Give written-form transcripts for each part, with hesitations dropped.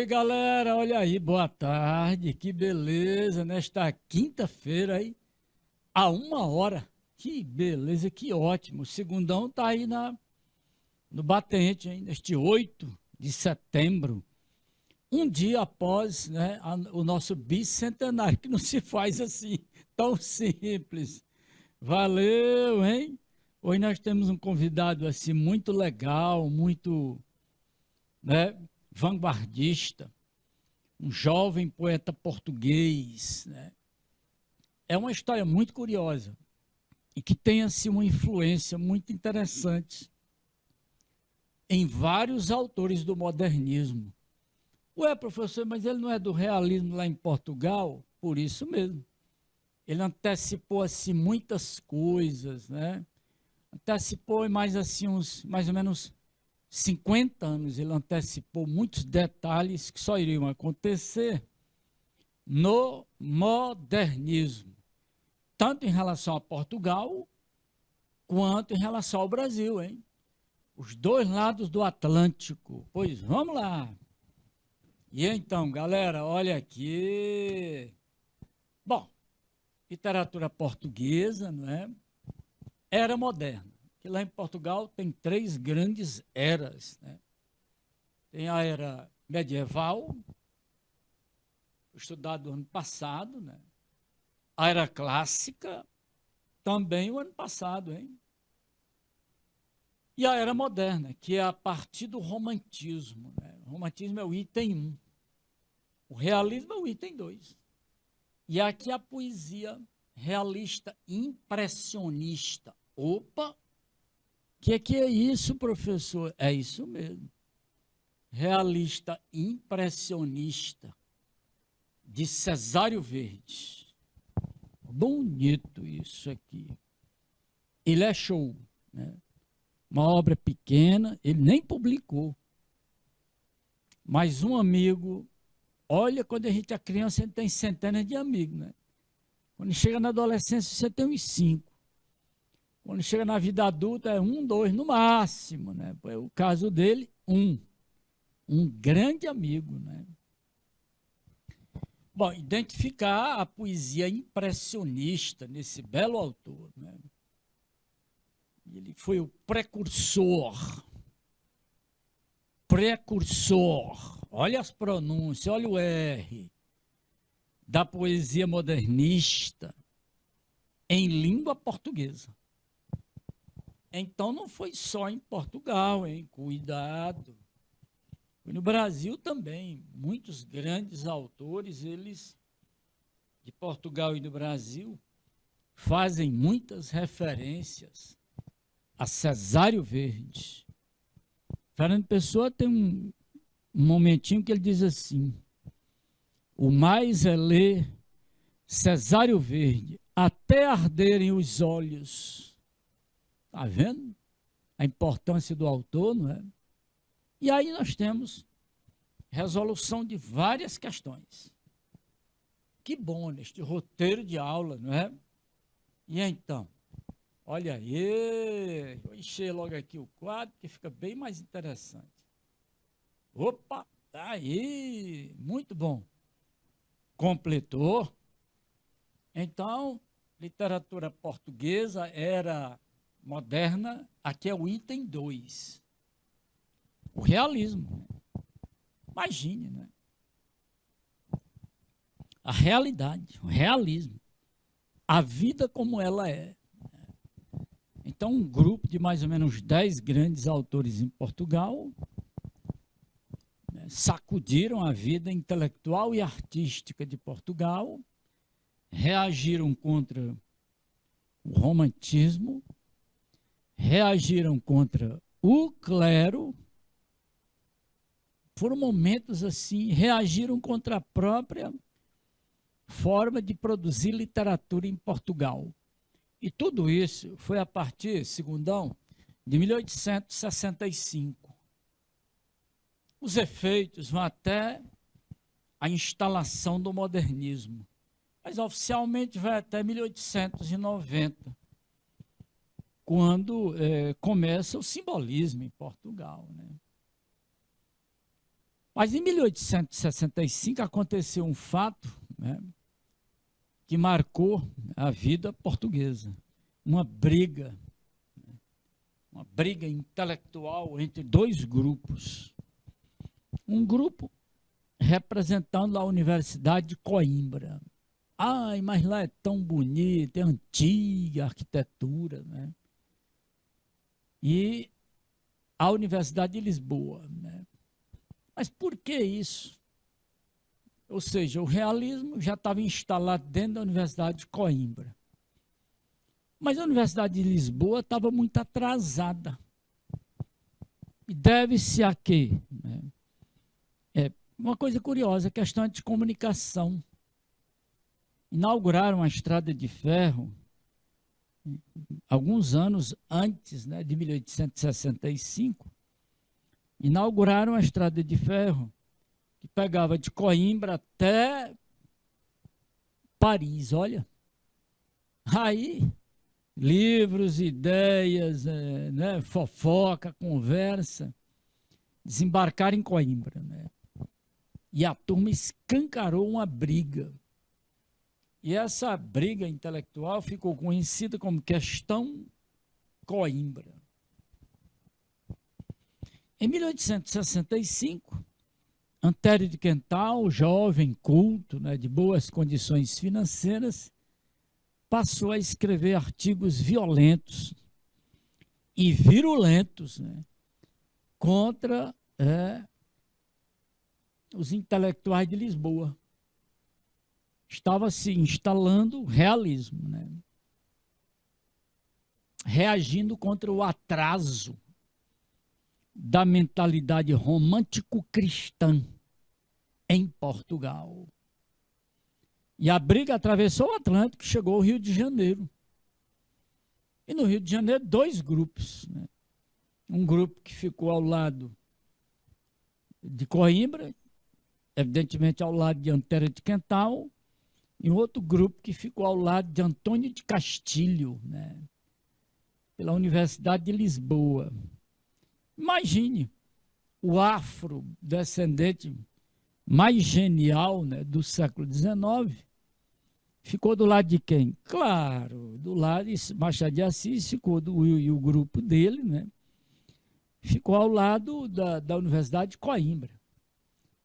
galera, olha aí, boa tarde, que beleza, nesta quinta-feira aí, a 1 hora, que beleza, que ótimo, o segundão tá aí no batente, hein, neste 8 de setembro, um dia após, né, o nosso bicentenário, que não se faz assim, tão simples, valeu, hein? Hoje nós temos um convidado assim muito legal, muito, né, vanguardista, um jovem poeta português, né? É uma história muito curiosa e que tem assim uma influência muito interessante em vários autores do modernismo. Ué, professor, mas ele não é do realismo lá em Portugal? Por isso mesmo. Ele antecipou assim muitas coisas, né? Antecipou em mais assim uns mais ou menos 50 anos, ele antecipou muitos detalhes que só iriam acontecer no modernismo, tanto em relação a Portugal, quanto em relação ao Brasil, hein? Os dois lados do Atlântico. Pois vamos lá. E então, galera, olha aqui. Bom, literatura portuguesa, não é? Era moderna. Que lá em Portugal tem três grandes eras, né? Tem a era medieval, estudado ano passado, né? A era clássica, também o ano passado, hein? E a era moderna, que é a partir do romantismo, né? O romantismo é o item 1. O realismo é o item 2. E aqui a poesia realista impressionista. Opa! Que é isso, professor? É isso mesmo. Realista impressionista, de Cesário Verde. Bonito isso aqui. Ele é show, né? Uma obra pequena, ele nem publicou. Mas um amigo, olha, quando a gente é criança, a gente tem centenas de amigos, né? Quando chega na adolescência, você tem uns 5. Quando chega na vida adulta, é 1, 2 no máximo, né? O caso dele, um grande amigo, né? Bom, identificar a poesia impressionista nesse belo autor, né? Ele foi o precursor, olha as pronúncias, olha o R, da poesia modernista em língua portuguesa. Então não foi só em Portugal, hein? Cuidado. Foi no Brasil também. Muitos grandes autores, eles de Portugal e do Brasil, fazem muitas referências a Cesário Verde. Fernando Pessoa tem um momentinho que ele diz assim: o mais é ler Cesário Verde até arderem os olhos. Está vendo a importância do autor, não é? E aí nós temos resolução de várias questões. Que bom neste roteiro de aula, não é? E então, olha aí, vou encher logo aqui o quadro, que fica bem mais interessante. Opa, tá aí, muito bom. Completou. Então, literatura portuguesa era moderna, aqui é o item 2. O realismo. Imagine, né? A realidade, o realismo. A vida como ela é. Então, um grupo de mais ou menos 10 grandes autores em Portugal, né, sacudiram a vida intelectual e artística de Portugal, reagiram contra o romantismo, reagiram contra o clero, foram momentos assim, reagiram contra a própria forma de produzir literatura em Portugal. E tudo isso foi a partir, segundão, de 1865. Os efeitos vão até a instalação do modernismo, mas oficialmente vai até 1890, quando começa o simbolismo em Portugal, né? Mas em 1865 aconteceu um fato, né, que marcou a vida portuguesa. Uma briga intelectual entre dois grupos. Um grupo representando a Universidade de Coimbra. Ai, mas lá é tão bonito, é antiga a arquitetura, né? E a Universidade de Lisboa, né? Mas por que isso? Ou seja, o realismo já estava instalado dentro da Universidade de Coimbra. Mas a Universidade de Lisboa estava muito atrasada. E deve-se a quê? Uma coisa curiosa, a questão de comunicação. Inauguraram a estrada de ferro alguns anos antes, né, de 1865. Inauguraram a estrada de ferro que pegava de Coimbra até Paris, olha. Aí, livros, ideias, né, fofoca, conversa, desembarcaram em Coimbra, né? E a turma escancarou uma briga. E essa briga intelectual ficou conhecida como Questão Coimbra. Em 1865, Antério de Quental, jovem, culto, né, de boas condições financeiras, passou a escrever artigos violentos e virulentos, né, contra os intelectuais de Lisboa. Estava se instalando o realismo, né, reagindo contra o atraso da mentalidade romântico-cristã em Portugal. E a briga atravessou o Atlântico e chegou ao Rio de Janeiro. E no Rio de Janeiro, dois grupos, né? Um grupo que ficou ao lado de Coimbra, evidentemente ao lado de Antério de Quental, e um outro grupo que ficou ao lado de Antônio de Castilho, né, pela Universidade de Lisboa. Imagine o afrodescendente mais genial, né, do século XIX, ficou do lado de quem? Claro, do lado de Machado de Assis, ficou e o grupo dele, né, ficou ao lado da Universidade de Coimbra.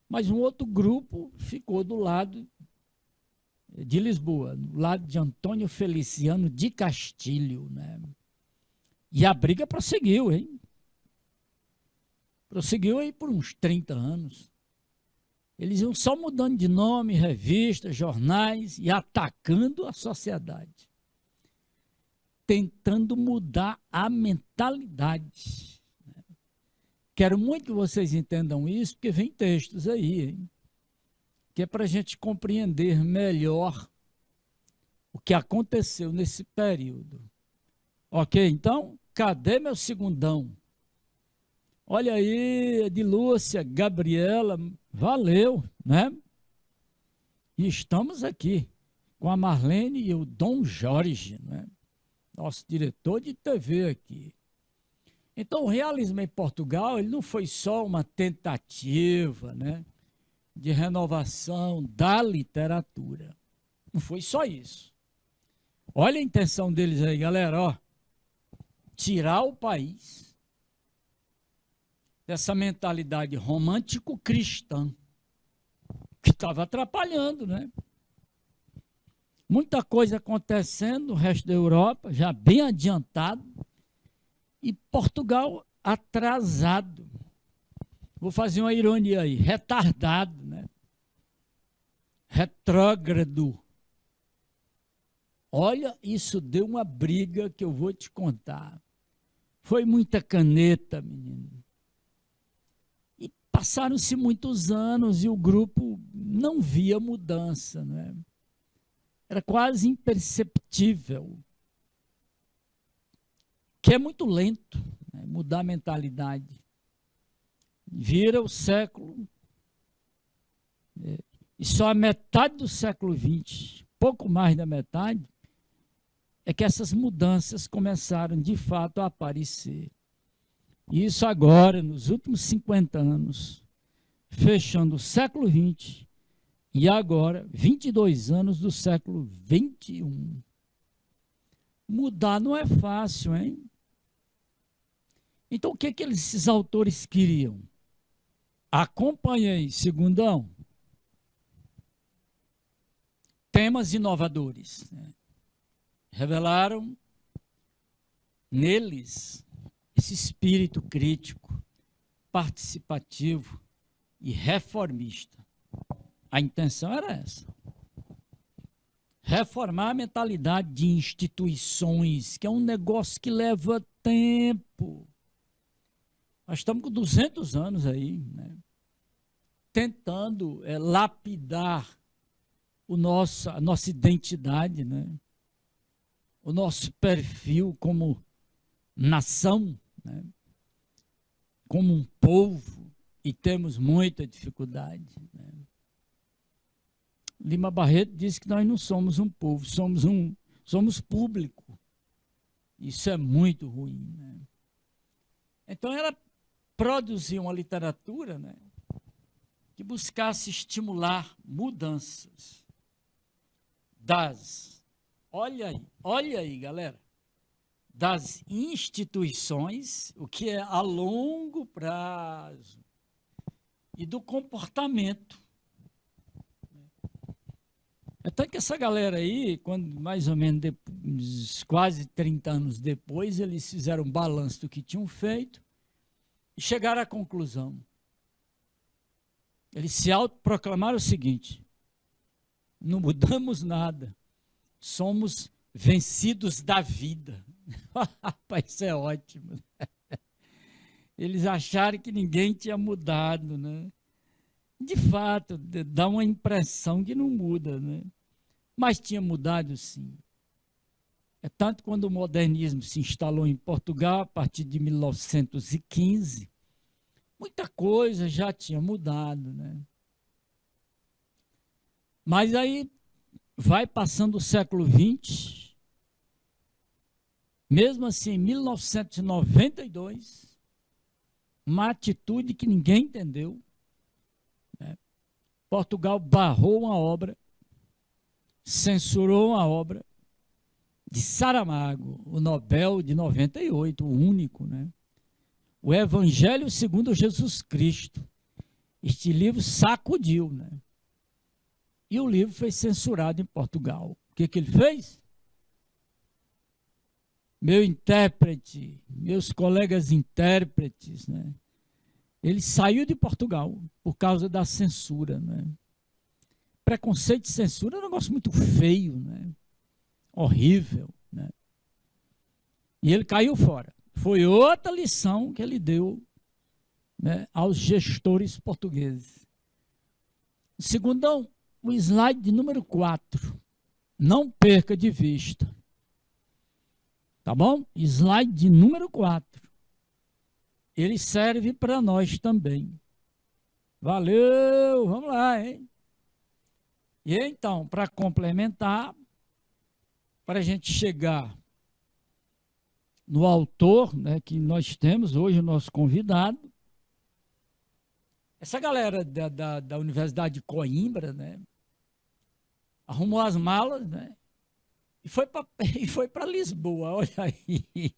Mas um outro grupo ficou do lado de Lisboa, do lado de Antônio Feliciano de Castilho, né? E a briga prosseguiu, hein? Prosseguiu aí por uns 30 anos. Eles iam só mudando de nome, revistas, jornais e atacando a sociedade. Tentando mudar a mentalidade. Quero muito que vocês entendam isso, porque vem textos aí, hein, que é para a gente compreender melhor o que aconteceu nesse período. Ok, então, cadê meu segundão? Olha aí, Edilúcia, Gabriela, valeu, né? E estamos aqui com a Marlene e o Dom Jorge, né? Nosso diretor de TV aqui. Então, o realismo em Portugal, ele não foi só uma tentativa, né, de renovação da literatura. Não foi só isso. Olha a intenção deles aí, galera, ó. Tirar o país dessa mentalidade romântico-cristã que estava atrapalhando, né? Muita coisa acontecendo no resto da Europa, já bem adiantado, e Portugal atrasado. Vou fazer uma ironia aí, retardado, né? Retrógrado. Olha, isso deu uma briga que eu vou te contar. Foi muita caneta, menino. E passaram-se muitos anos e o grupo não via mudança, né? Era quase imperceptível. Que é muito lento, né, mudar a mentalidade. Vira o século, e só a metade do século XX, pouco mais da metade, é que essas mudanças começaram de fato a aparecer. E isso agora, nos últimos 50 anos, fechando o século XX e agora 22 anos do século XXI. Mudar não é fácil, hein? Então, o que esses autores queriam? Acompanhei, segundão. Temas inovadores. Né? Revelaram neles esse espírito crítico, participativo e reformista. A intenção era essa. Reformar a mentalidade de instituições, que é um negócio que leva tempo. Nós estamos com 200 anos aí, né? Tentando lapidar a nossa identidade, né? O nosso perfil como nação, né? Como um povo, e temos muita dificuldade. Né? Lima Barreto disse que nós não somos um povo, somos público. Isso é muito ruim. Né? Então ela produziu uma literatura, né, que buscasse estimular mudanças olha aí, galera, das instituições, o que é a longo prazo, e do comportamento. Até que essa galera aí, quando mais ou menos quase 30 anos depois, eles fizeram um balanço do que tinham feito e chegaram à conclusão. Eles se autoproclamaram o seguinte: não mudamos nada, somos vencidos da vida. Rapaz, isso é ótimo. Eles acharam que ninguém tinha mudado, né? De fato, dá uma impressão que não muda, né? Mas tinha mudado, sim. É tanto quando o modernismo se instalou em Portugal, a partir de 1915, muita coisa já tinha mudado, né? Mas aí vai passando o século XX, mesmo assim, em 1992, uma atitude que ninguém entendeu, né? Portugal barrou uma obra, censurou uma obra de Saramago, o Nobel de 98, o único, né? O Evangelho segundo Jesus Cristo. Este livro sacudiu, né? E o livro foi censurado em Portugal. O que ele fez? Meu intérprete, meus colegas intérpretes, né? Ele saiu de Portugal por causa da censura, né? Preconceito e censura é um negócio muito feio, né? Horrível, né? E ele caiu fora. Foi outra lição que ele deu, né, aos gestores portugueses. Segundão, o slide de número 4. Não perca de vista. Tá bom? Slide de número 4. Ele serve para nós também. Valeu! Vamos lá, hein? E então, para complementar, para a gente chegar no autor, né, que nós temos hoje, o nosso convidado, essa galera da Universidade de Coimbra, né, arrumou as malas, né, e foi para Lisboa, olha aí.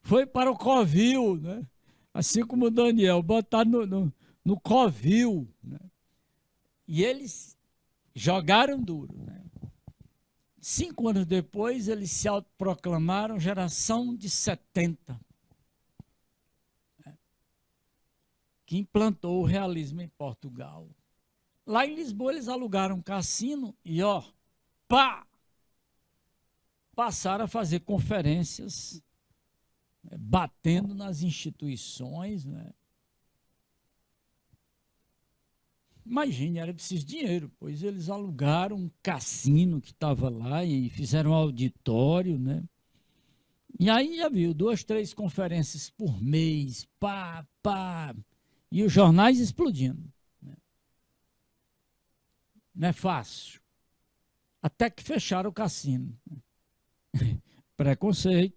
Foi para o Covil, né, assim como o Daniel, botar no Covil, né, e eles jogaram duro, né. 5 anos depois, eles se autoproclamaram geração de 70, né, que implantou o realismo em Portugal. Lá em Lisboa, eles alugaram um cassino e, passaram a fazer conferências, né, batendo nas instituições, né. Imagine, era preciso dinheiro, pois eles alugaram um cassino que estava lá e fizeram um auditório, né? E aí já viu, 2, 3 conferências por mês, e os jornais explodindo. Né? Não é fácil. Até que fecharam o cassino. Preconceito.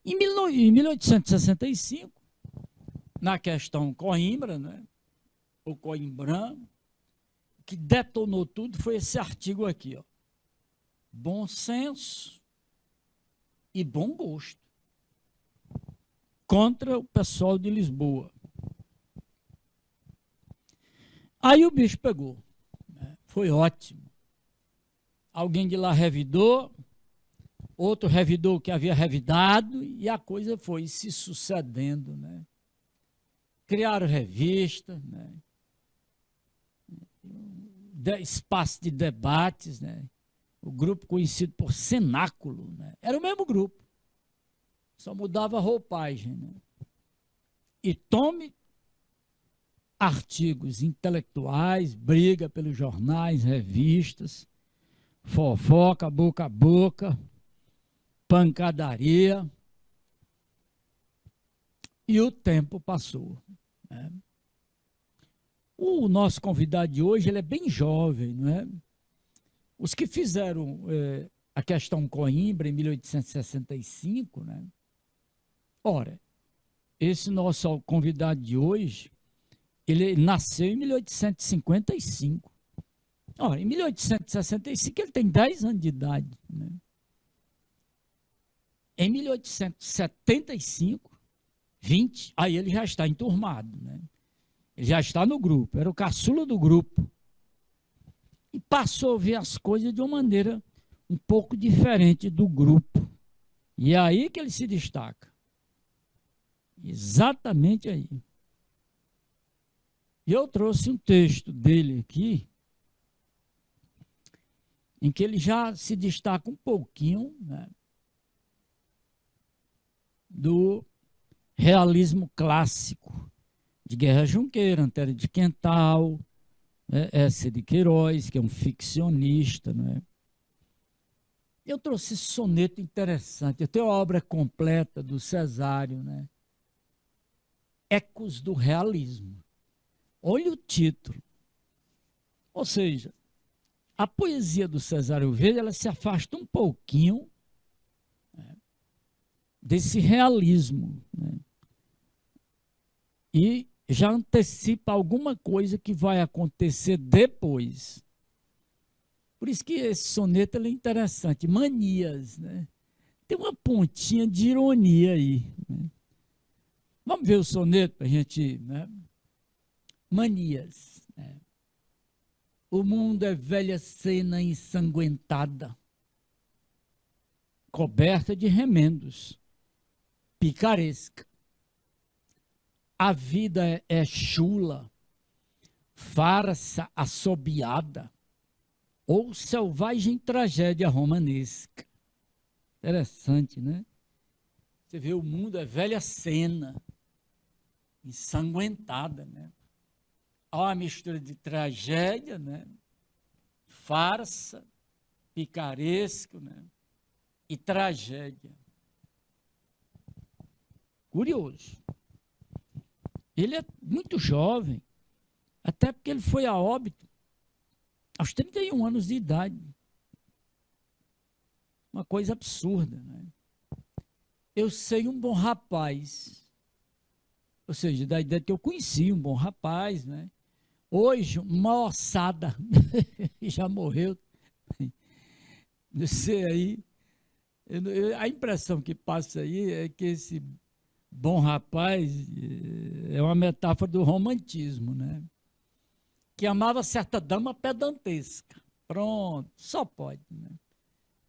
Em 1865, na questão Coimbra, né? O Coimbrã, que detonou tudo foi esse artigo aqui, ó. Bom senso e bom gosto contra o pessoal de Lisboa. Aí o bicho pegou, né? Foi ótimo. Alguém de lá revidou, outro revidou o que havia revidado, e a coisa foi se sucedendo, né? Criaram revista, né? Espaço de debates, né? O grupo conhecido por Cenáculo, né? Era o mesmo grupo, só mudava a roupagem, né? E tome artigos intelectuais, briga pelos jornais, revistas, fofoca, boca a boca, pancadaria, e o tempo passou, né? O nosso convidado de hoje, ele é bem jovem, não é? Os que fizeram a questão Coimbra em 1865, né? Ora, esse nosso convidado de hoje, ele nasceu em 1855. Ora, em 1865 ele tem 10 anos de idade, né? Em 1875, 20, aí ele já está enturmado, né? Ele já está no grupo, era o caçula do grupo. E passou a ver as coisas de uma maneira um pouco diferente do grupo. E é aí que ele se destaca. Exatamente aí. E eu trouxe um texto dele aqui, em que ele já se destaca um pouquinho, né, do realismo clássico de Guerra Junqueira, Antero de Quental, né, S. de Queiroz, que é um ficcionista, né? Eu trouxe esse soneto interessante. Eu tenho a obra completa do Cesário, né? Ecos do Realismo. Olha o título. Ou seja, a poesia do Cesário Verde, ela se afasta um pouquinho, né, desse realismo, né? E já antecipa alguma coisa que vai acontecer depois. Por isso que esse soneto é interessante. Manias, né? Tem uma pontinha de ironia aí, né? Vamos ver o soneto para a gente, né? Manias, né? O mundo é velha cena ensanguentada, coberta de remendos, picaresca. A vida é chula, farsa assobiada, ou selvagem tragédia romanesca. Interessante, né? Você vê, o mundo é velha cena, ensanguentada, né? Há uma mistura de tragédia, né? Farsa, picaresco, né? E tragédia. Curioso. Ele é muito jovem, até porque ele foi a óbito aos 31 anos de idade. Uma coisa absurda, né? Eu sei um bom rapaz, ou seja, da ideia que eu conheci um bom rapaz, né? Hoje, uma ossada, já morreu. Não sei aí. A impressão que passa aí é que esse bom rapaz é uma metáfora do romantismo, né? Que amava certa dama pedantesca. Pronto, só pode, né?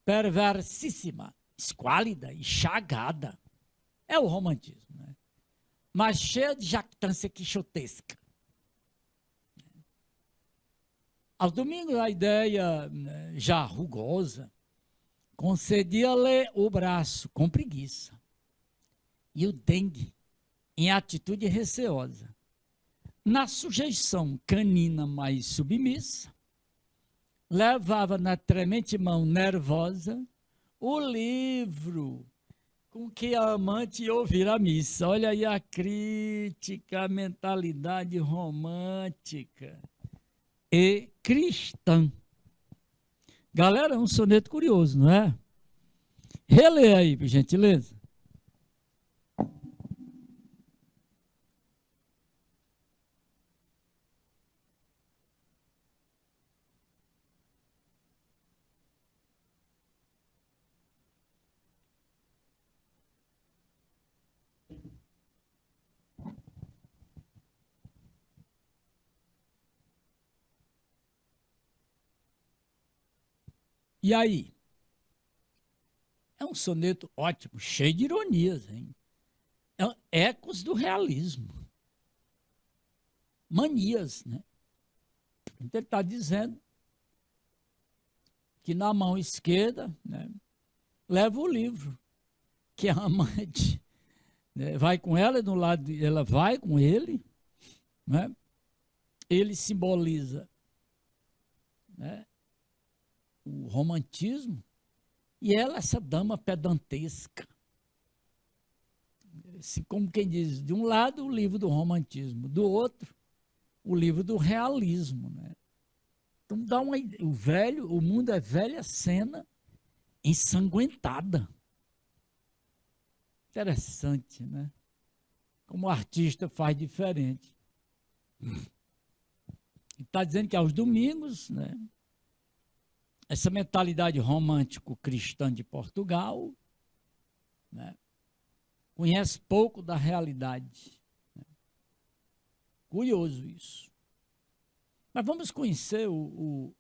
Perversissima, esquálida e chagada. É o romantismo, né? Mas cheia de jactância quixotesca. Aos domingos, a ideia, né, já rugosa, concedia-lhe o braço com preguiça e o dengue em atitude receosa. Na sujeição canina mais submissa, levava na tremente mão nervosa o livro com que a amante ia ouvir a missa. Olha aí a crítica, a mentalidade romântica e cristã. Galera, é um soneto curioso, não é? Relê aí, por gentileza. E aí? É um soneto ótimo, cheio de ironias, hein? Ecos do realismo. Manias, né? Então ele está dizendo que na mão esquerda, né, leva o livro, que a amante, né, vai com ela, do lado ela vai com ele, né? Ele simboliza, né, o romantismo, e ela, essa dama pedantesca. Assim, como quem diz, de um lado o livro do romantismo, do outro o livro do realismo, né? Então dá uma, o mundo é velha cena ensanguentada. Interessante, né? Como o artista faz diferente. Está dizendo que aos domingos, né, essa mentalidade romântico-cristã de Portugal, né, conhece pouco da realidade. Né? Curioso isso. Mas vamos conhecer o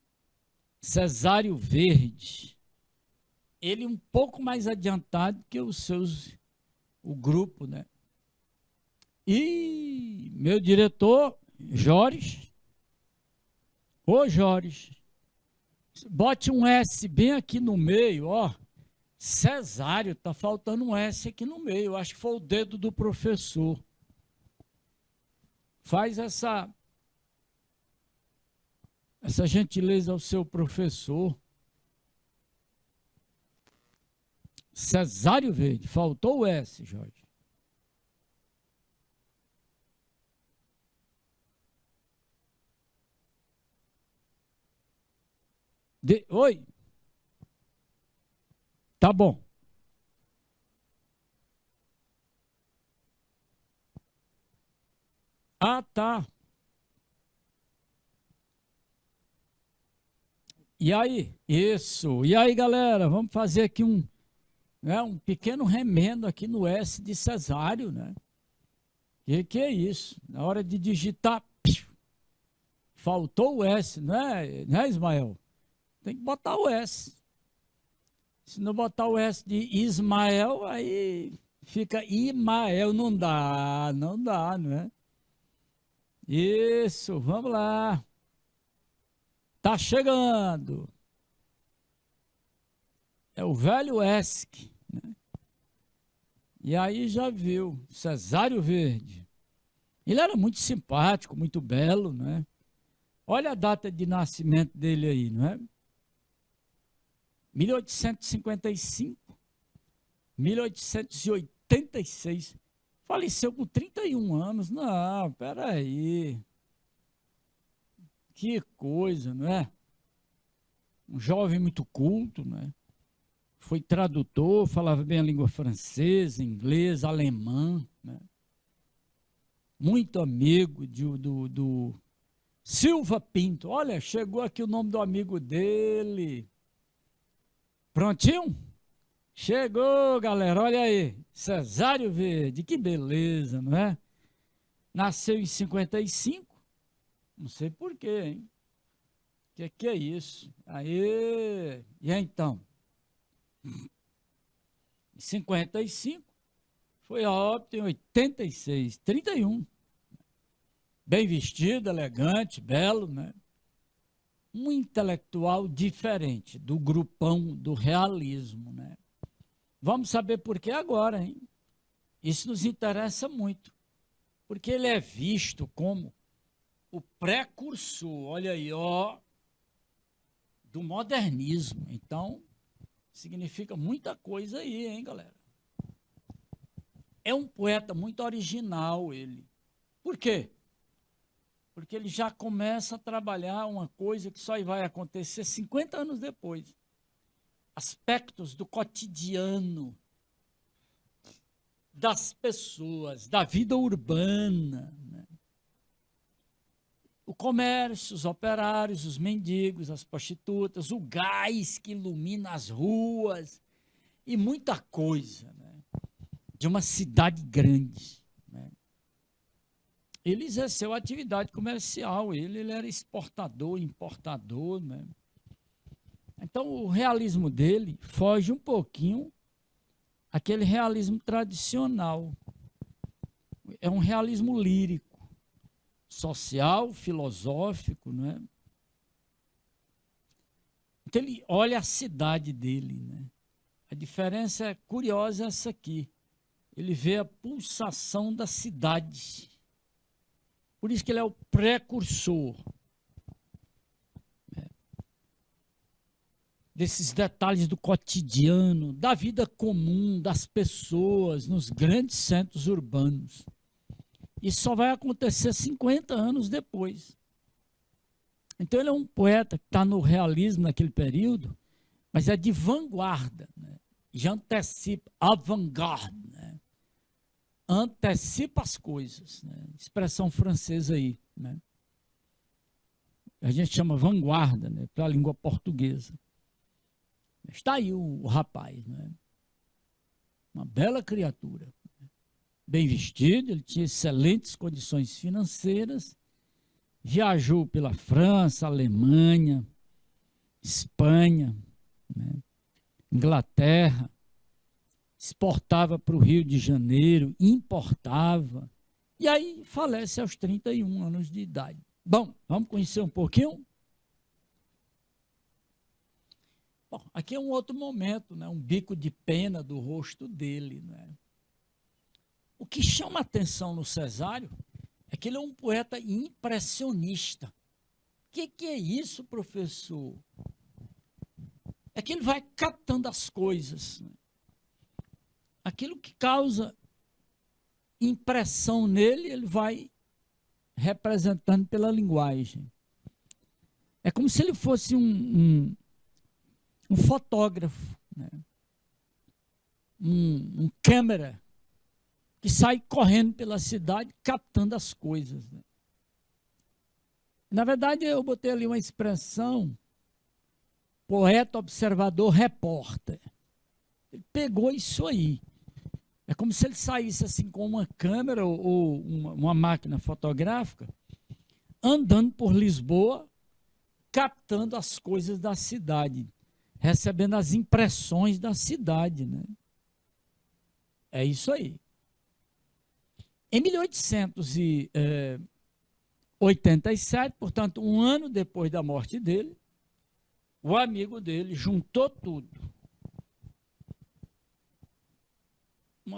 Cesário Verde. Ele um pouco mais adiantado que o grupo, né? E meu diretor, Jores, ô Jores, bote um S bem aqui no meio, ó. Cesário, tá faltando um S aqui no meio. Acho que foi o dedo do professor. Faz essa gentileza ao seu professor. Cesário Verde, faltou o S, Jorge. Oi? Tá bom. Ah, tá. E aí? Isso. E aí, galera, vamos fazer aqui um pequeno remendo aqui no S de Cesário, né? Que é isso? Na hora de digitar, faltou o S, né, Ismael? Tem que botar o S. Se não botar o S de Ismael, aí fica Imael. Não dá, não é? Isso, vamos lá. Tá chegando. É o velho ESC. Né? E aí já viu, Cesário Verde. Ele era muito simpático, muito belo, né? Olha a data de nascimento dele aí, não é? 1855, 1886. Faleceu com 31 anos. Não, peraí. Que coisa, não é? Um jovem muito culto, né? Foi tradutor, falava bem a língua francesa, inglês, alemã, né? Muito amigo do Silva Pinto. Olha, chegou aqui o nome do amigo dele. Prontinho? Chegou, galera, olha aí. Cesário Verde, que beleza, não é? Nasceu em 55, não sei porquê, hein? Que é isso? Aí, e então? Em 55, foi a óbito em 86, 31. Bem vestido, elegante, belo, né? Um intelectual diferente do grupão do realismo, né? Vamos saber por que agora, hein? Isso nos interessa muito, porque ele é visto como o precursor, olha aí, ó, do modernismo. Então, significa muita coisa aí, hein, galera? É um poeta muito original, ele. Por quê? Porque ele já começa a trabalhar uma coisa que só vai acontecer 50 anos depois. Aspectos do cotidiano das pessoas, da vida urbana, né? O comércio, os operários, os mendigos, as prostitutas, o gás que ilumina as ruas e muita coisa, né? De uma cidade grande, né? Ele exerceu atividade comercial, ele era exportador, importador, né? Então, o realismo dele foge um pouquinho àquele realismo tradicional. É um realismo lírico, social, filosófico, não é? Então, ele olha a cidade dele, né? A diferença é curiosa essa aqui. Ele vê a pulsação da cidade. Por isso que ele é o precursor desses detalhes do cotidiano, da vida comum das pessoas nos grandes centros urbanos. Isso só vai acontecer 50 anos depois. Então ele é um poeta que está no realismo naquele período, mas é de vanguarda, né? Já antecipa, avant-garde, né? Antecipa as coisas, né? Expressão francesa aí, né? A gente chama vanguarda, né? Para a língua portuguesa. Está aí o rapaz, né? Uma bela criatura, bem vestido, ele tinha excelentes condições financeiras, viajou pela França, Alemanha, Espanha, né? Inglaterra, exportava para o Rio de Janeiro, importava, e aí falece aos 31 anos de idade. Bom, vamos conhecer um pouquinho? Bom, aqui é um outro momento, né? Um bico de pena do rosto dele, né? O que chama a atenção no Cesário é que ele é um poeta impressionista. O que é isso, professor? É que ele vai captando as coisas, né? Aquilo que causa impressão nele, ele vai representando pela linguagem. É como se ele fosse um fotógrafo, né? um câmera que sai correndo pela cidade captando as coisas, né? Na verdade, eu botei ali uma expressão, poeta, observador, repórter. Ele pegou isso aí. É como se ele saísse assim com uma câmera ou uma máquina fotográfica, andando por Lisboa, captando as coisas da cidade, recebendo as impressões da cidade, né? É isso aí. Em 1887, portanto, um ano depois da morte dele, o amigo dele juntou tudo.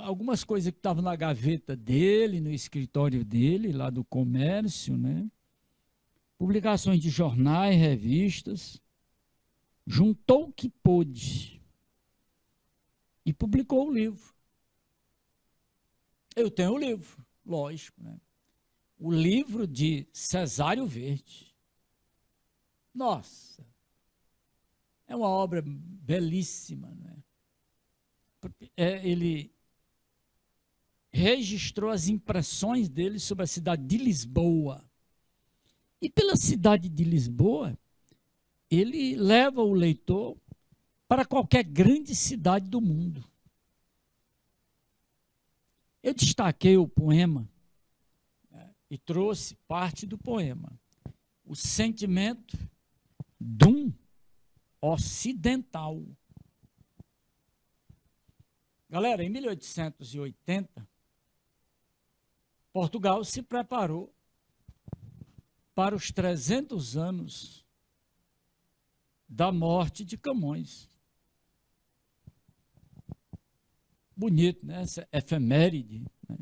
Algumas coisas que estavam na gaveta dele, no escritório dele, lá do comércio, né? Publicações de jornais, revistas, juntou o que pôde e publicou o livro. Eu tenho o livro, lógico, né? O livro de Cesário Verde. Nossa, é uma obra belíssima, né? Ele registrou as impressões dele sobre a cidade de Lisboa. E pela cidade de Lisboa, ele leva o leitor para qualquer grande cidade do mundo. Eu destaquei o poema, né, e trouxe parte do poema. O sentimento de um ocidental. Galera, em 1880, Portugal se preparou para os 300 anos da morte de Camões. Bonito, né? Essa efeméride, né?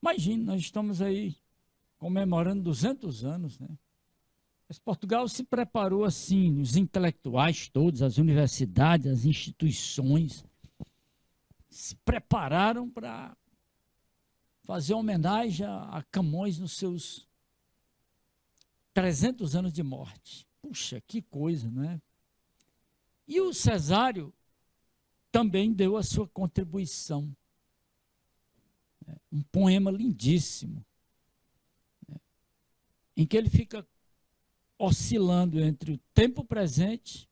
Imagina, nós estamos aí comemorando 200 anos, né? Mas Portugal se preparou assim, os intelectuais todos, as universidades, as instituições, se prepararam para fazer homenagem a Camões nos seus 300 anos de morte. Puxa, que coisa, não é? E o Cesário também deu a sua contribuição. Um poema lindíssimo, né, em que ele fica oscilando entre o tempo presente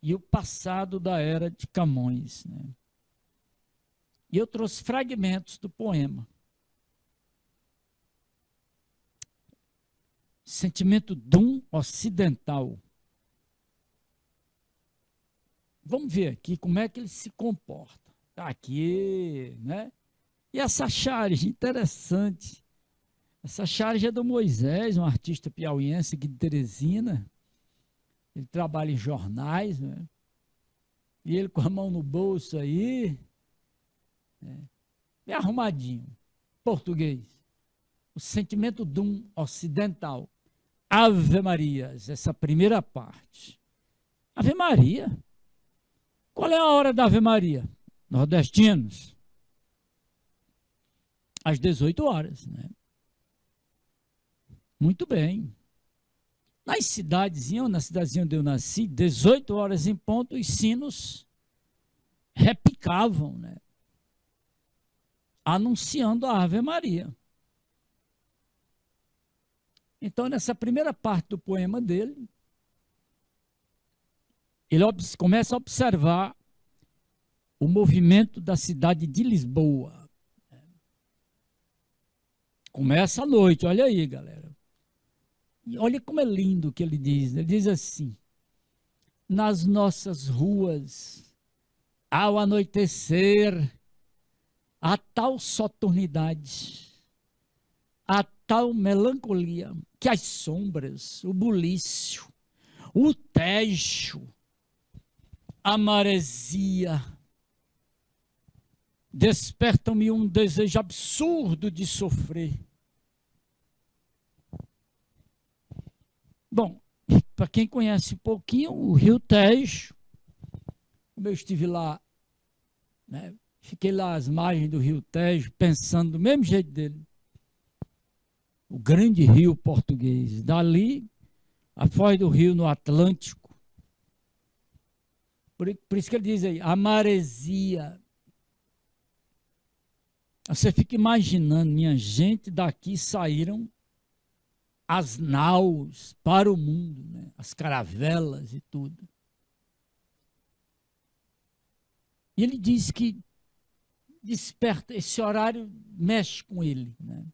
e o passado da era de Camões, né? E eu trouxe fragmentos do poema. Sentimento de um ocidental. vamos ver aqui como é que ele se comporta. Tá aqui, né? E essa charge, interessante. Essa charge é do Moisés, um artista piauiense aqui de Teresina. Ele trabalha em jornais, né? E ele com a mão no bolso aí, bem arrumadinho. Português. O sentimento de um ocidental. Ave Marias, essa primeira parte. Ave Maria. Qual é a hora da Ave Maria? Nordestinos. Às 18 horas, né? Muito bem. Na cidadezinha onde eu nasci, 18 horas em ponto, os sinos repicavam, né? Anunciando a Ave Maria. Então, nessa primeira parte do poema dele, ele começa a observar o movimento da cidade de Lisboa. Começa à noite, olha aí, galera. E olha como é lindo o que ele diz. Ele diz assim: nas nossas ruas, ao anoitecer, há tal soturnidade, há tal melancolia, que as sombras, o bulício, o tejo, a maresia, despertam-me um desejo absurdo de sofrer. Bom, para quem conhece um pouquinho, o Rio Tejo, como eu estive lá, né, fiquei lá às margens do Rio Tejo, pensando do mesmo jeito dele. O grande rio português. Dali, a foz do rio no Atlântico. Por isso que ele diz aí, a maresia. Você fica imaginando, minha gente daqui saíram as naus para o mundo, né? As caravelas e tudo. E ele diz que desperta, esse horário mexe com ele, né?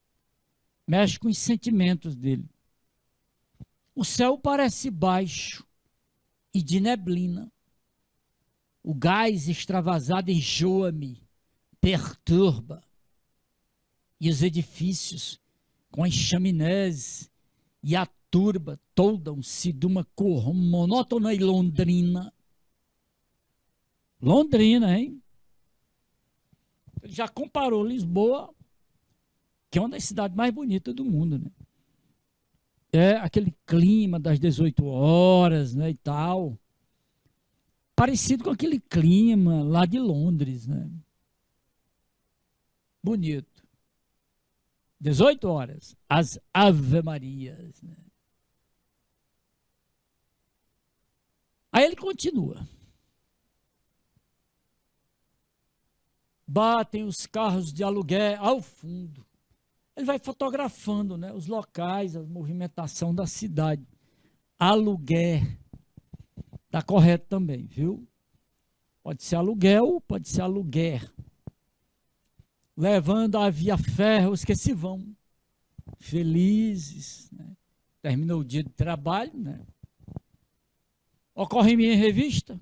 Mexe com os sentimentos dele. O céu parece baixo e de neblina. O gás extravasado enjoa-me, perturba. E os edifícios, com as chaminés e a turba, toldam-se de uma cor monótona e londrina. Londrina, hein? Ele já comparou Lisboa, que é uma das cidades mais bonitas do mundo, né? É aquele clima das 18 horas, né, e tal. Parecido com aquele clima lá de Londres, né? Bonito. 18 horas, as Ave Marias, né? Aí ele continua. Batem os carros de aluguel ao fundo. Ele vai fotografando, né, os locais, a movimentação da cidade. Aluguel. Está correto também, viu? Pode ser aluguel, pode ser aluguer. Levando a via ferro os que se vão. Felizes, né? Terminou o dia de trabalho, né? Ocorre em minha revista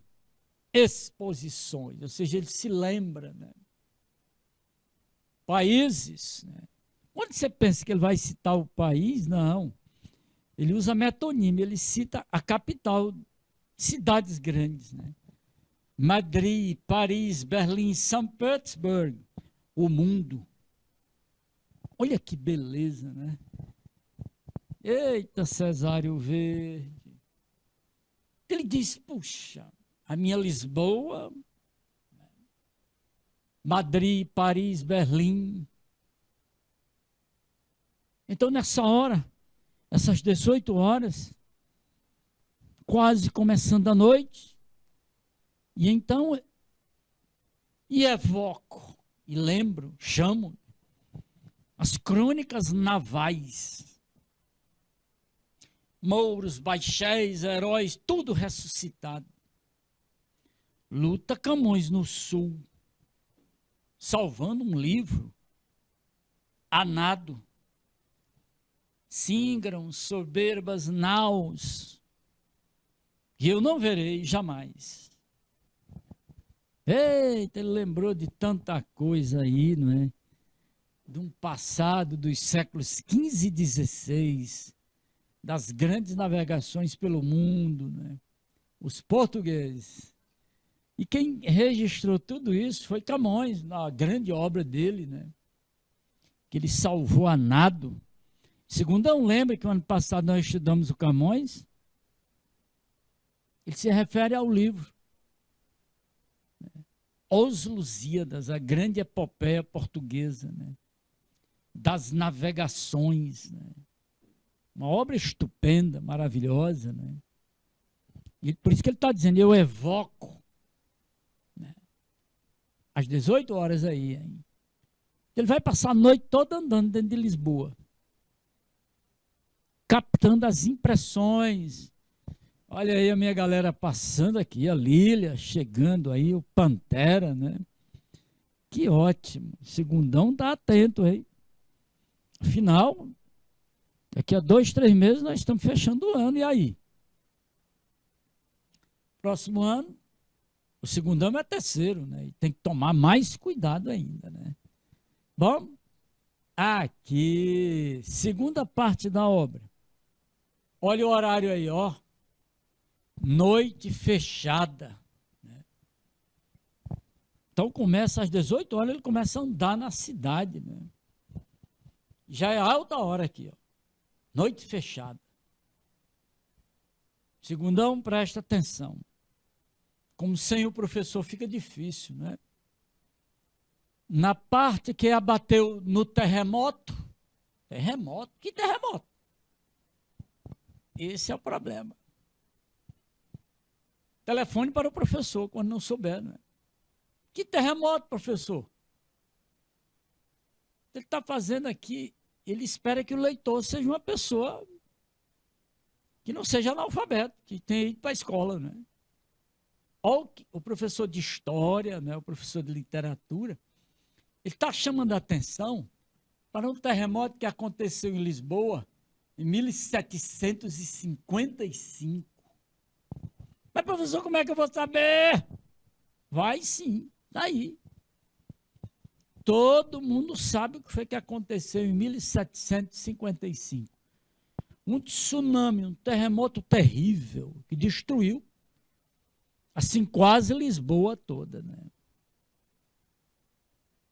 exposições, ou seja, ele se lembra, né? Países, né? Quando você pensa que ele vai citar o país, não. Ele usa metonímia, ele cita a capital, cidades grandes, né? Madrid, Paris, Berlim, São Petersburgo, o mundo. Olha que beleza, né? Eita, Cesário Verde. Ele diz, puxa, a minha Lisboa, Madrid, Paris, Berlim. Então, nessa hora, essas 18 horas, quase começando a noite, e então, e evoco, e lembro, chamo, as crônicas navais, mouros, baixéis, heróis, tudo ressuscitado. Luta Camões no sul, salvando um livro, a nado. Singram, soberbas naus, que eu não verei jamais. Eita, ele lembrou de tanta coisa aí, não é? De um passado dos séculos XV e XVI, das grandes navegações pelo mundo, né? Os portugueses. E quem registrou tudo isso foi Camões, na grande obra dele, né? Que ele salvou a nado. Segundão, lembra que o ano passado nós estudamos o Camões? Ele se refere ao livro Os Lusíadas, a grande epopeia portuguesa, né? Das navegações, né? Uma obra estupenda, maravilhosa, né? E por isso que ele está dizendo, eu evoco, né? Às 18 horas aí, hein? Ele vai passar a noite toda andando dentro de Lisboa, captando as impressões. Olha aí a minha galera passando aqui, a Lília chegando aí, o Pantera, né? Que ótimo. Segundão tá atento aí. Afinal, daqui a 2, 3 meses nós estamos fechando o ano, e aí? Próximo ano, o segundão é terceiro, né? E tem que tomar mais cuidado ainda, né? Bom, aqui, segunda parte da obra. Olha o horário aí, ó. Noite fechada. Né? Então começa às 18 horas, ele começa a andar na cidade, né? Já é alta hora aqui, ó. Noite fechada. Segundão, presta atenção. Como sem o professor fica difícil, né? Na parte que abateu no terremoto, que terremoto? Esse é o problema. Telefone para o professor quando não souber, né? Que terremoto, professor? Ele está fazendo aqui, ele espera que o leitor seja uma pessoa que não seja analfabeto, que tenha ido para a escola, né? Ou o professor de história, né? O professor de literatura, ele está chamando a atenção para um terremoto que aconteceu em Lisboa em 1755. Mas, professor, como é que eu vou saber? Vai sim, daí. Todo mundo sabe o que foi que aconteceu em 1755. Um tsunami, um terremoto terrível, que destruiu, assim, quase Lisboa toda, né?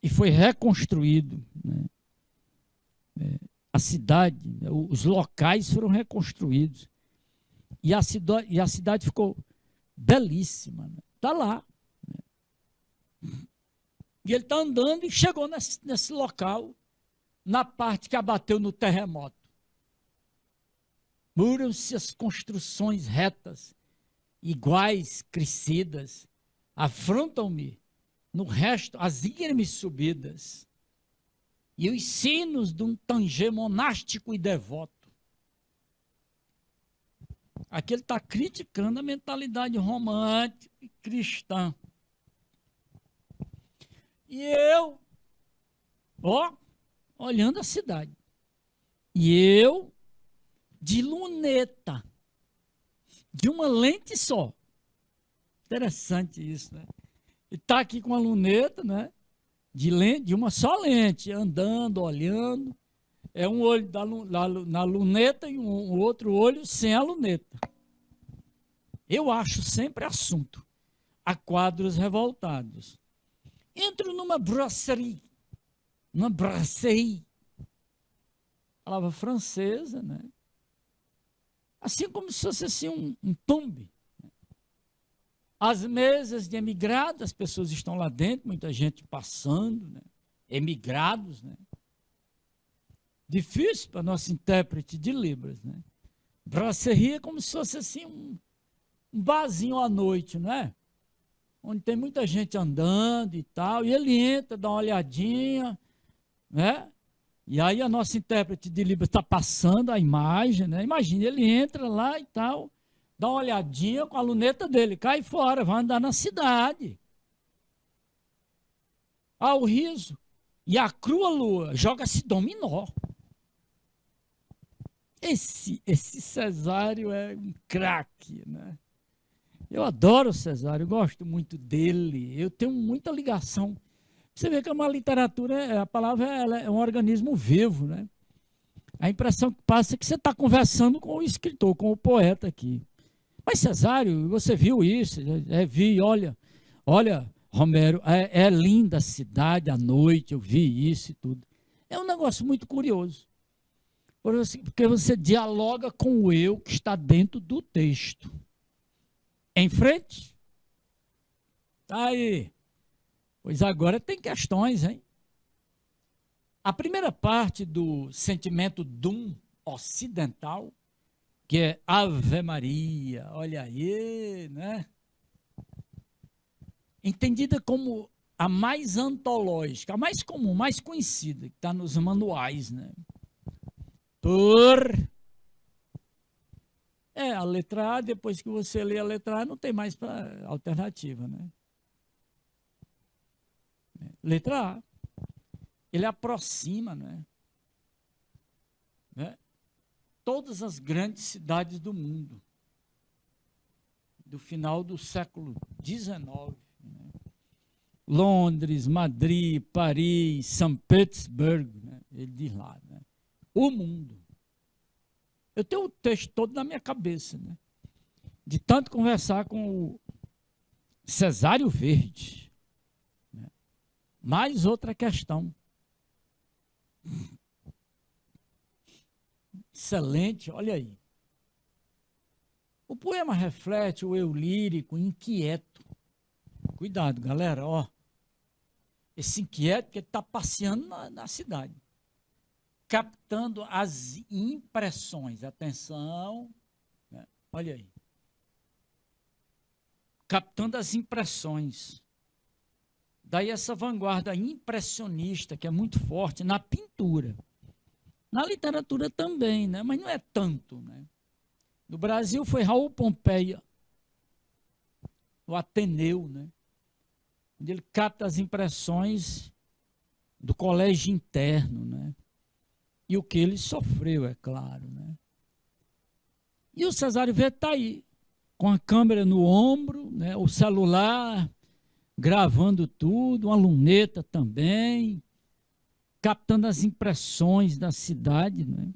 E foi reconstruído, né? A cidade, né? Os locais foram reconstruídos. E a cidade ficou belíssima, né? Está lá. Né? E ele está andando e chegou nesse local, na parte que abateu no terremoto. Muram-se as construções retas, iguais, crescidas, afrontam-me no resto as íngremes subidas e os sinos de um tangê monástico e devoto. Aqui ele está criticando a mentalidade romântica e cristã. E eu, ó, olhando a cidade. E eu, de luneta, de uma lente só. Interessante isso, né? E está aqui com a luneta, né? De uma só lente, andando, olhando. É um olho na luneta e um outro olho sem a luneta. Eu acho sempre assunto a quadros revoltados. Entro numa brasserie, palavra francesa, né? Assim como se fosse assim um tombe. As mesas de emigrados, as pessoas estão lá dentro, muita gente passando, né? Emigrados, né? Difícil para nosso intérprete de Libras, né? Brasserie é como se fosse assim um barzinho à noite, não é? Onde tem muita gente andando e tal, e ele entra, dá uma olhadinha, né? E aí a nossa intérprete de Libras está passando a imagem, né? Imagina, ele entra lá e tal, dá uma olhadinha com a luneta dele, cai fora, vai andar na cidade. Ah, o riso. E a crua lua joga-se dominó. Esse Cesário é um craque, né? Eu adoro o Cesário, eu gosto muito dele, eu tenho muita ligação. Você vê que uma literatura, a palavra ela é um organismo vivo, né? A impressão que passa é que você está conversando com o escritor, com o poeta aqui. Mas Cesário, você viu isso? Vi, olha, Romero, é linda a cidade à noite, eu vi isso e tudo. É um negócio muito curioso, porque você dialoga com o eu que está dentro do texto. Em frente? Tá aí. Pois agora tem questões, hein? A primeira parte do sentimento dum ocidental, que é Ave Maria, olha aí, né? Entendida como a mais antológica, a mais comum, mais conhecida, que está nos manuais, né? A letra A, depois que você lê a letra A, não tem mais alternativa, né? Letra A. Ele aproxima, né? Todas as grandes cidades do mundo, do final do século XIX. Né? Londres, Madrid, Paris, São Petersburgo, né? Ele diz lá, né? O mundo. Eu tenho o texto todo na minha cabeça, né? De tanto conversar com o Cesário Verde. Né? Mais outra questão. Excelente, olha aí. O poema reflete o eu lírico inquieto. Cuidado, galera, ó. Esse inquieto que está passeando na cidade. Captando as impressões. Atenção, né? Olha aí. Captando as impressões. Daí essa vanguarda impressionista, que é muito forte na pintura. Na literatura também, né? Mas não é tanto, né? No Brasil foi Raul Pompeia, o Ateneu, né? Onde ele capta as impressões do colégio interno, né? E o que ele sofreu, é claro, né? E o Cesário Verde está aí, com a câmera no ombro, né? O celular, gravando tudo, uma luneta também, captando as impressões da cidade, né?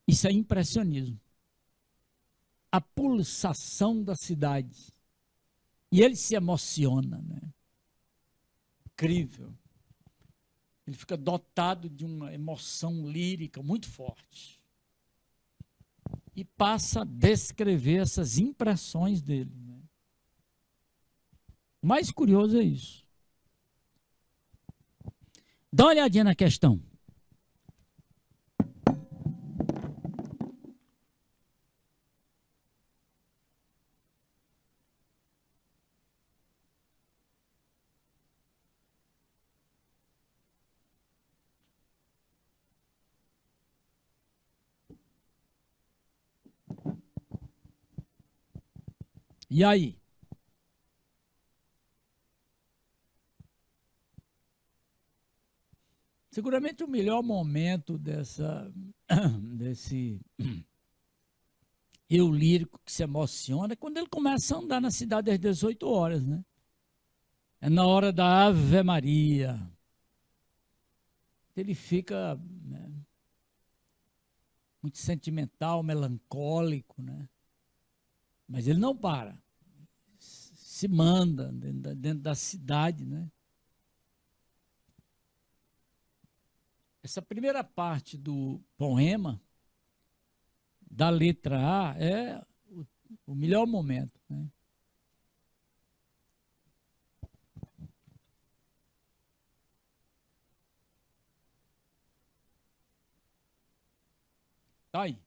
Isso é impressionismo. A pulsação da cidade. E ele se emociona, né? Incrível. Ele fica dotado de uma emoção lírica muito forte. E passa a descrever essas impressões dele. Né? O mais curioso é isso. Dá uma olhadinha na questão. E aí? Seguramente o melhor momento desse eu lírico que se emociona é quando ele começa a andar na cidade às 18 horas, né? É na hora da Ave Maria. Ele fica, né, muito sentimental, melancólico, né? Mas ele não para. Se manda dentro da cidade, né? Essa primeira parte do poema, da letra A, é o melhor momento, né? Tá aí.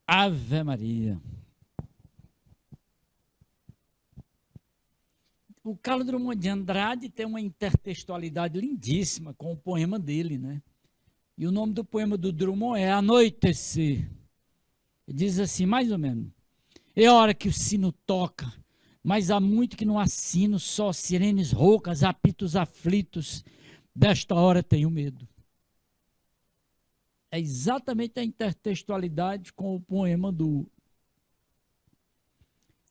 Ave Maria. O Carlos Drummond de Andrade tem uma intertextualidade lindíssima com o poema dele, né? E o nome do poema do Drummond é Anoitecer. Ele diz assim, mais ou menos. É a hora que o sino toca, mas há muito que não há sino, só sirenes roucas, apitos aflitos. Desta hora tenho medo. É exatamente a intertextualidade com o poema do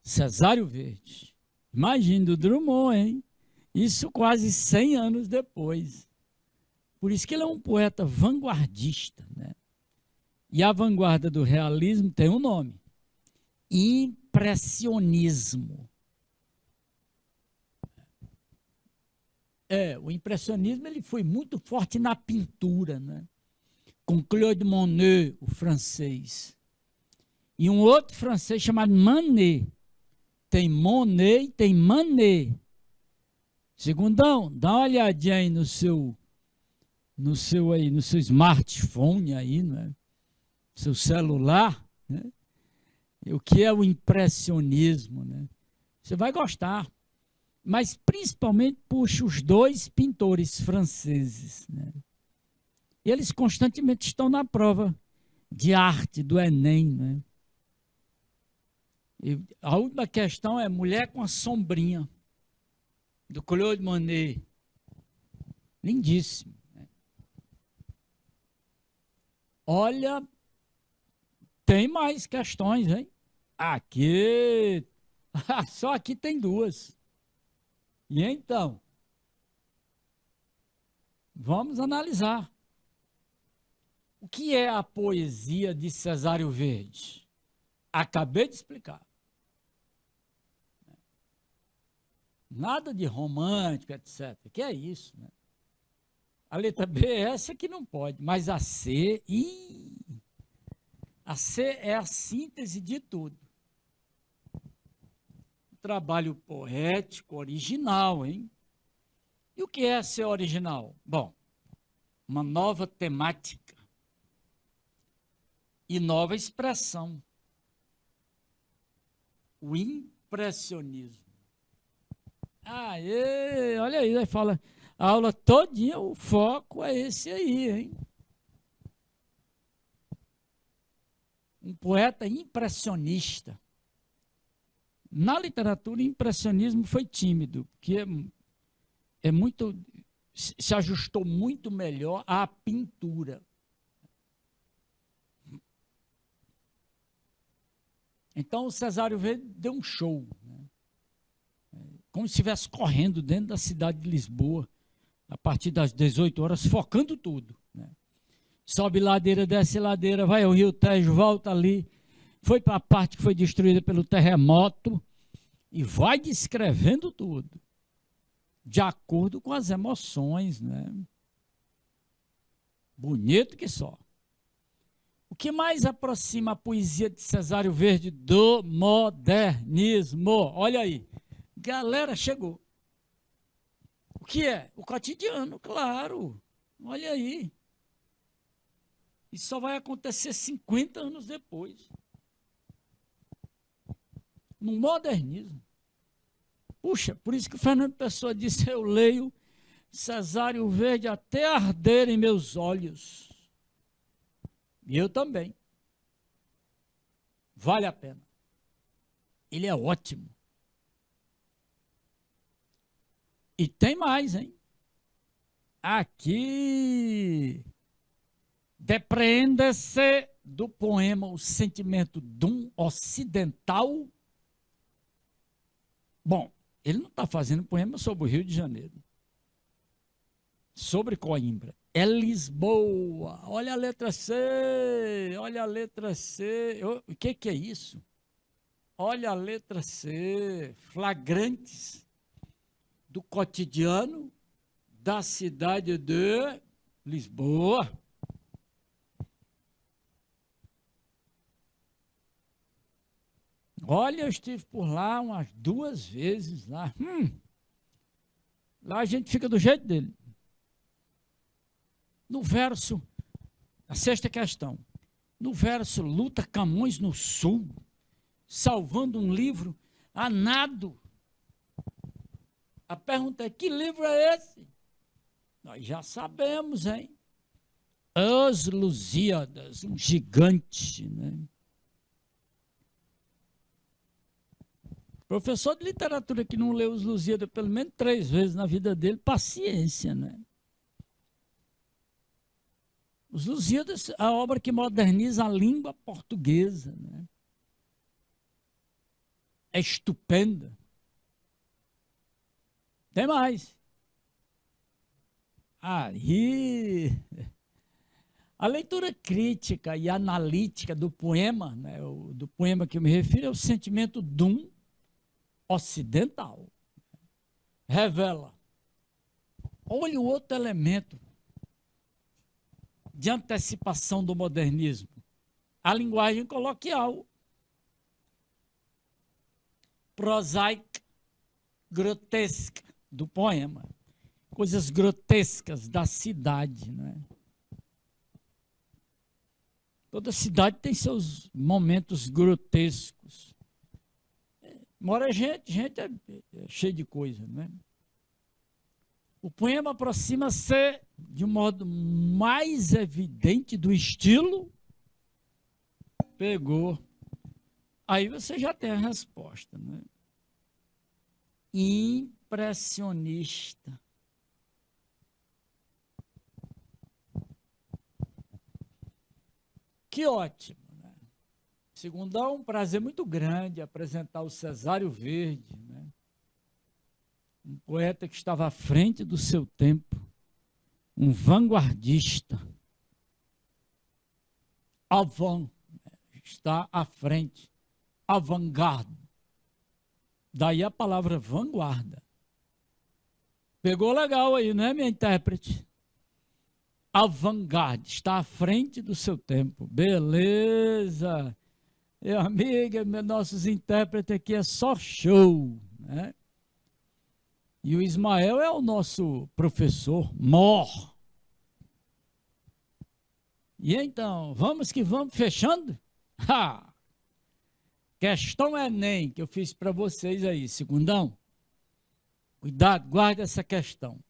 Cesário Verde. Imagine do Drummond, hein? Isso quase 100 anos depois. Por isso que ele é um poeta vanguardista, né? E a vanguarda do realismo tem um nome: impressionismo. O impressionismo ele foi muito forte na pintura, né? Com Claude Monet, o francês. E um outro francês chamado Manet. Tem Monet e tem Manet. Segundão, dá uma olhadinha aí no seu smartphone aí, né? Seu celular, né? O que é o impressionismo, né? Você vai gostar. Mas principalmente puxa os dois pintores franceses, né? E eles constantemente estão na prova de arte do Enem, né? E a última questão é Mulher com a Sombrinha, do Claude Monet. Lindíssimo. Né? Olha, tem mais questões, hein? Aqui, só aqui tem duas. E então, vamos analisar. O que é a poesia de Cesário Verde? Acabei de explicar. Nada de romântico, etc. Que é isso, né? A letra B, essa que não pode, mas a C, a C é a síntese de tudo. Trabalho poético, original, hein? E o que é ser original? Bom, uma nova temática e nova expressão. O impressionismo. Olha aí, fala, a aula todinha, o foco é esse aí, hein? Um poeta impressionista. Na literatura, o impressionismo foi tímido, que é muito, se ajustou muito melhor à pintura. Então, o Cesário Verde deu um show, né? Como se estivesse correndo dentro da cidade de Lisboa, a partir das 18 horas, focando tudo. Né? Sobe ladeira, desce ladeira, vai ao Rio Tejo, volta ali, foi para a parte que foi destruída pelo terremoto e vai descrevendo tudo, de acordo com as emoções, né? Bonito que só. O que mais aproxima a poesia de Cesário Verde do modernismo? Olha aí, galera, chegou. O que é? O cotidiano, claro. Olha aí. Isso só vai acontecer 50 anos depois. No modernismo. Puxa, por isso que o Fernando Pessoa disse, eu leio Cesário Verde até arder em meus olhos. E eu também. Vale a pena. Ele é ótimo. E tem mais, hein? Aqui. Depreende-se do poema O Sentimento de um Ocidental. Bom, ele não está fazendo poema sobre o Rio de Janeiro. Sobre Coimbra. É Lisboa. Olha a letra C. Olha a letra C. O que é isso? Olha a letra C. Flagrantes do cotidiano da cidade de Lisboa. Olha, eu estive por lá umas 2 vezes lá. Lá a gente fica do jeito dele. No verso, a 6ª questão. No verso, luta Camões no Sul, salvando um livro a nado. A pergunta é, que livro é esse? Nós já sabemos, hein? As Lusíadas, um gigante, né? Professor de literatura que não leu os Lusíadas pelo menos 3 vezes na vida dele, paciência, né? Os Lusíadas, a obra que moderniza a língua portuguesa, né? é estupenda. Tem mais. Aí, a leitura crítica e analítica do poema, né, do poema que eu me refiro, é o sentimento dum ocidental. Revela. Olha o outro elemento de antecipação do modernismo. A linguagem coloquial. Prosaica, grotesca do poema. Coisas grotescas da cidade, né? Toda cidade tem seus momentos grotescos. Mora gente é cheio de coisa, né? O poema aproxima-se de um modo mais evidente do estilo. Pegou. Aí você já tem a resposta, né? Impressionista. Que ótimo, né? Segundão, um prazer muito grande apresentar o Cesário Verde, né? Um poeta que estava à frente do seu tempo, um vanguardista. Avant, né? Está à frente, avant-garde. Daí a palavra vanguarda. Pegou legal aí, não é, minha intérprete? Avant-garde, está à frente do seu tempo. Beleza. Meu amigo, nossos intérpretes aqui é só show, né? E o Ismael é o nosso professor mor. E então, vamos que vamos, fechando? Ha! Questão Enem que eu fiz para vocês aí, segundão. Cuidado, guarde essa questão.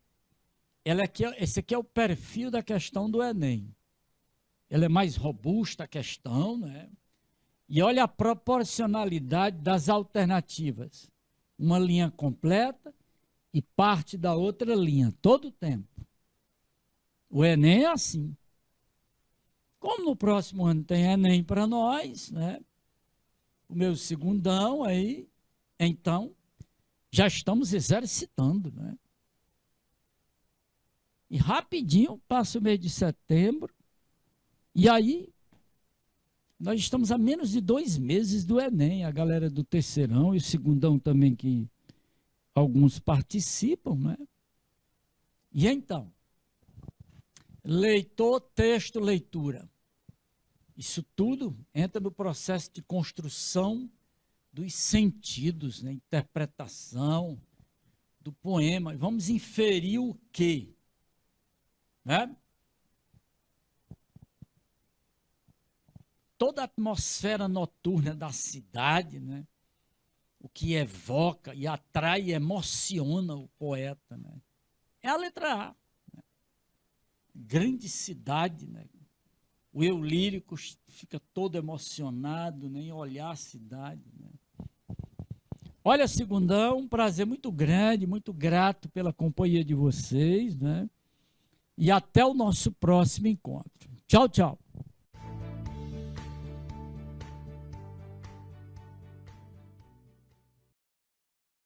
Esse aqui é o perfil da questão do Enem. Ela é mais robusta a questão, né? E olha a proporcionalidade das alternativas. Uma linha completa e parte da outra linha, todo o tempo. O Enem é assim. Como no próximo ano tem Enem para nós, né? O meu segundão aí, então, já estamos exercitando, né? E rapidinho passa o mês de setembro, e aí nós estamos a menos de 2 meses do Enem, a galera do terceirão e o segundão também, que alguns participam, né? E então, leitor, texto, leitura. Isso tudo entra no processo de construção dos sentidos, né? Interpretação do poema. Vamos inferir o quê? Né? Toda a atmosfera noturna da cidade, né? O que evoca e atrai e emociona o poeta, né? É a letra A. Né? Grande cidade, né? O eu lírico fica todo emocionado, né? Em olhar a cidade, né? Olha, segundão, um prazer muito grande, muito grato pela companhia de vocês, né? E até o nosso próximo encontro. Tchau, tchau.